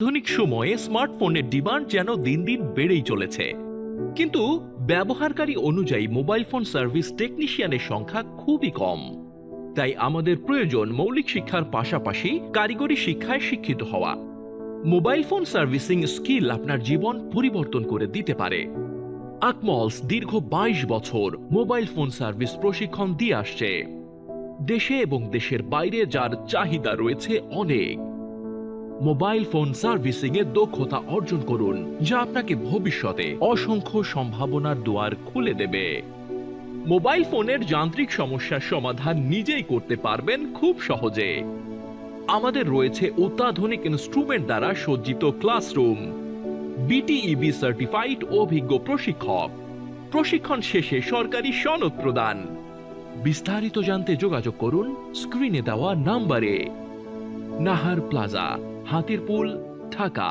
আধুনিক সময়ে স্মার্টফোনের ডিমান্ড যেন দিন দিন বেড়েই চলেছে, কিন্তু ব্যবহারকারী অনুযায়ী মোবাইল ফোন সার্ভিস টেকনিশিয়ানের সংখ্যা খুবই কম। তাই আমাদের প্রয়োজন মৌলিক শিক্ষার পাশাপাশি কারিগরি শিক্ষায় শিক্ষিত হওয়া। মোবাইল ফোন সার্ভিসিং স্কিল আপনার জীবন পরিবর্তন করে দিতে পারে। আকমলস দীর্ঘ 22 বছর মোবাইল ফোন সার্ভিস প্রশিক্ষণ দিয়ে আসছে। দেশে এবং দেশের বাইরে যার চাহিদা রয়েছে অনেক। মোবাইল ফোন সার্ভিসিং এ দক্ষতা অর্জন করুন, যা আপনাকে ভবিষ্যতে অসংখ্য সম্ভাবনার দুয়ার খুলে দেবে। মোবাইল ফোনের যান্ত্রিক সমস্যার সমাধান নিজেই করতে পারবেন খুব সহজে। আমাদের রয়েছে অত্যাধুনিক ইনস্ট্রুমেন্ট দ্বারা সজ্জিত ক্লাসরুম, বিটিইবি সার্টিফাইড অভিজ্ঞ প্রশিক্ষক, প্রশিক্ষণ শেষে সরকারি সনদ প্রদান। বিস্তারিত জানতে যোগাযোগ করুন স্ক্রিনে দেওয়া নাম্বারে। নাহার প্লাজা, হাতিরপুল, ঢাকা।